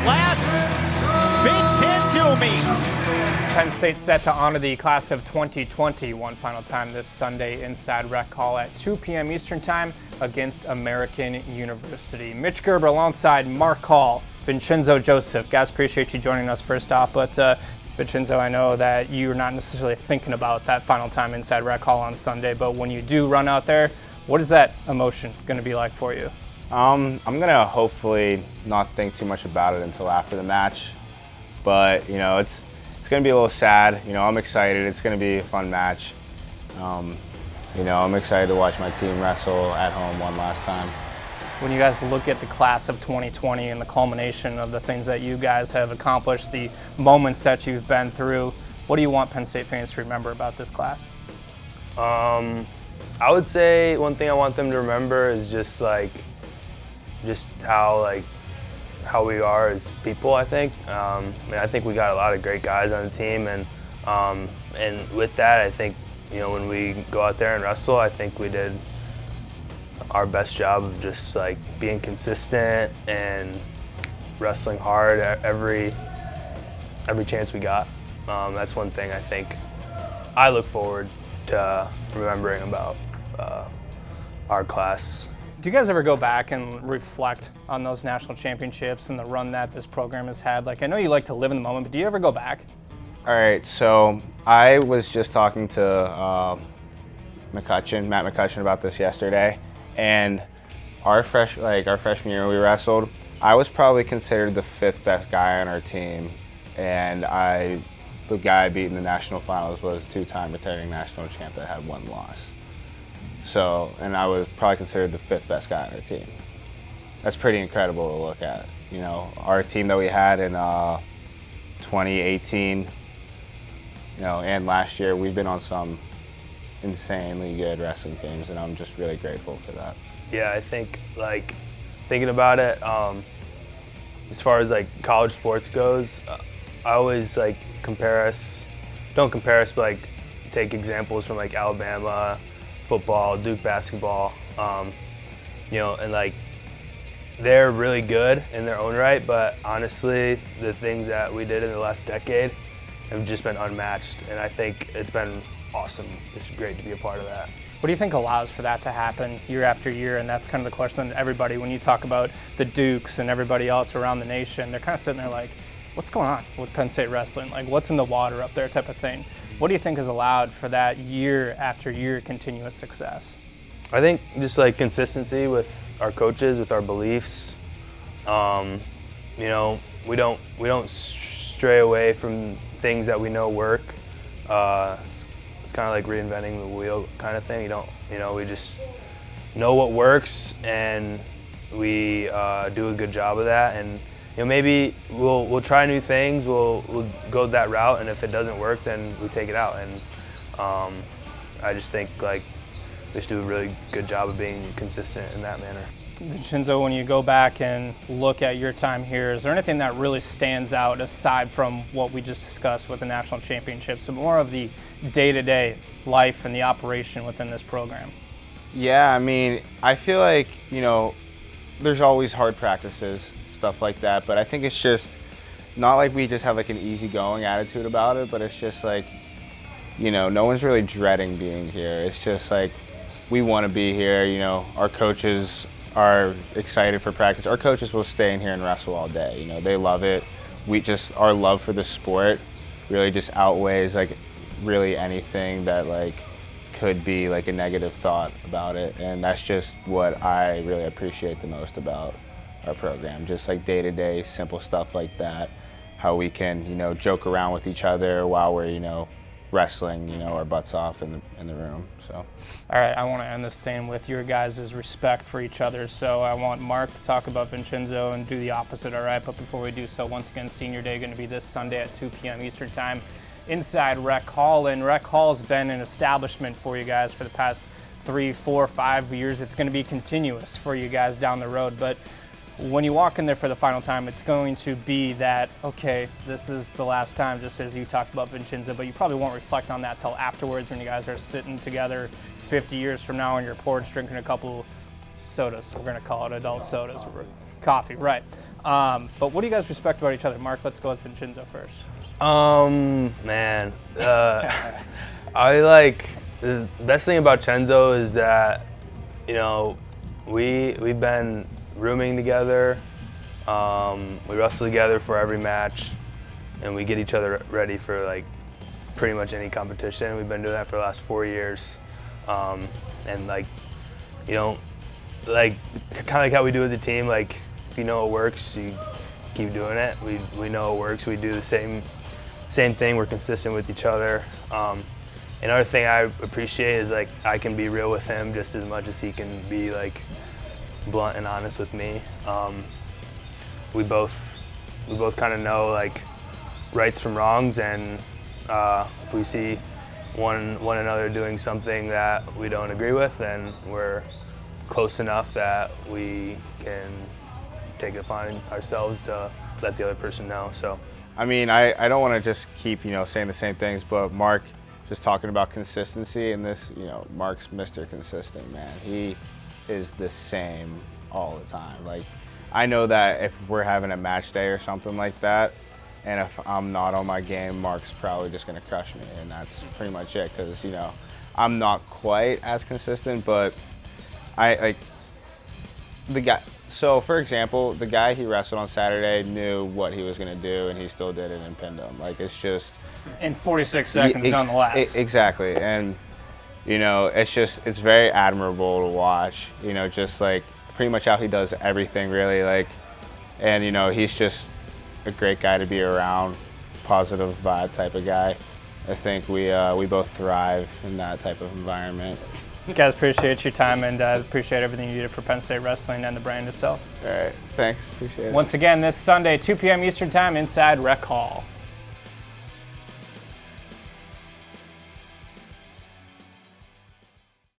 last Big Ten dual meets. Penn State set to honor the class of 2020 one final time this Sunday inside Rec Hall at 2 p.m. Eastern Time against American University. Mitch Gerber alongside Mark Hall, Vincenzo Joseph. Guys, appreciate you joining us first off, but Vincenzo, I know that you're not necessarily thinking about that final time inside Rec Hall on Sunday, but when you do run out there, what is that emotion going to be like for you? I'm going to hopefully not think too much about it until after the match, but it's going to be a little sad. I'm excited. It's going to be a fun match. I'm excited to watch my team wrestle at home one last time. When you guys look at the class of 2020 and the culmination of the things that you guys have accomplished, the moments that you've been through, what do you want Penn State fans to remember about this class? I would say one thing I want them to remember is just how we are as people. I think. I think we got a lot of great guys on the team, and with that, I think when we go out there and wrestle, I think we did our best job of just being consistent and wrestling hard at every chance we got. That's one thing I think I look forward to remembering about our class. Do you guys ever go back and reflect on those national championships and the run that this program has had? I know you like to live in the moment, but do you ever go back? All right, so I was just talking to Matt McCutcheon about this yesterday, and our freshman year when we wrestled, I was probably considered the 5th best guy on our team, and the guy I beat in the national finals was 2-time returning national champ that had 1 loss. So, and I was probably considered the 5th best guy on our team. That's pretty incredible to look at. Our team that we had in 2018, and last year, we've been on some insanely good wrestling teams, and I'm just really grateful for that. Yeah, I think thinking about it, as far as college sports goes, I always don't compare us, but take examples from Alabama football, Duke basketball, and they're really good in their own right, but honestly, the things that we did in the last decade have just been unmatched, and I think it's been awesome. It's great to be a part of that. What do you think allows for that to happen year after year? And that's kind of the question that everybody, when you talk about the Dukes and everybody else around the nation, they're kind of sitting there what's going on with Penn State wrestling? What's in the water up there type of thing? What do you think has allowed for that year after year continuous success? I think just consistency with our coaches, with our beliefs. We don't stray away from things that we know work. It's kind of like reinventing the wheel kind of thing. We just know what works, and we do a good job of that. And maybe we'll try new things. We'll go that route, and if it doesn't work, then we take it out. And I just think we just do a really good job of being consistent in that manner. Vincenzo, when you go back and look at your time here, is there anything that really stands out aside from what we just discussed with the national championships, but more of the day-to-day life and the operation within this program? Yeah, I feel there's always hard practices, stuff like that, but I think it's just not we just have an easygoing attitude about it, but it's just no one's really dreading being here. It's just we want to be here. Our coaches are excited for practice. Our coaches will stay in here and wrestle all day. They love it. Our love for the sport really just outweighs really anything that could be a negative thought about it, and that's just what I really appreciate the most about our program. Just day-to-day simple stuff like that, how we can joke around with each other while we're wrestling our butts off in the room. So, all right, I want to end this thing with your guys' respect for each other. So I want Mark to talk about Vincenzo and do the opposite. All right, but before we do so, once again, senior day going to be this Sunday at 2 p.m. Eastern Time inside Rec Hall, and Rec Hall's been an establishment for you guys for the past 3, 4, 5 years. It's going to be continuous for you guys down the road, but when you walk in there for the final time, it's going to be that, okay, this is the last time, just as you talked about Vincenzo, but you probably won't reflect on that till afterwards when you guys are sitting together 50 years from now on your porch drinking a couple sodas. We're going to call it adult sodas. Coffee, right. But what do you guys respect about each other? Mark, let's go with Vincenzo first. Man, I like the best thing about Chenzo is that, you know, we've been rooming together. We wrestle together for every match, and we get each other ready for like pretty much any competition. We've been doing that for the last 4 years, and like, you know, like kind of like how we do as a team. Like if you know it works, you keep doing it. We know it works. We do the same thing. We're consistent with each other. Another thing I appreciate is like I can be real with him just as much as he can be like blunt and honest with me. We both kind of know like rights from wrongs, and if we see one another doing something that we don't agree with, then we're close enough that we can take it upon ourselves to let the other person know. So, I mean, I don't want to just keep, you know, saying the same things, but Mark, just talking about consistency, and this, you know, Mark's Mr. Consistent, man. He is the same all the time. Like, I know that if we're having a match day or something like that, and if I'm not on my game, Mark's probably just going to crush me, and that's pretty much it, because, you know, I'm not quite as consistent, but the guy. So, for example, the guy he wrestled on Saturday knew what he was going to do, and he still did it and pinned him. Like, it's just... In 46 seconds, nonetheless. Exactly, and, you know, it's very admirable to watch, you know, just like pretty much how he does everything, really, like, and, you know, he's just a great guy to be around, positive vibe type of guy. I think we both thrive in that type of environment. Guys, appreciate your time, and appreciate everything you did for Penn State Wrestling and the brand itself. All right, thanks, appreciate it. Once again, this Sunday, 2 p.m. Eastern Time, inside Rec Hall.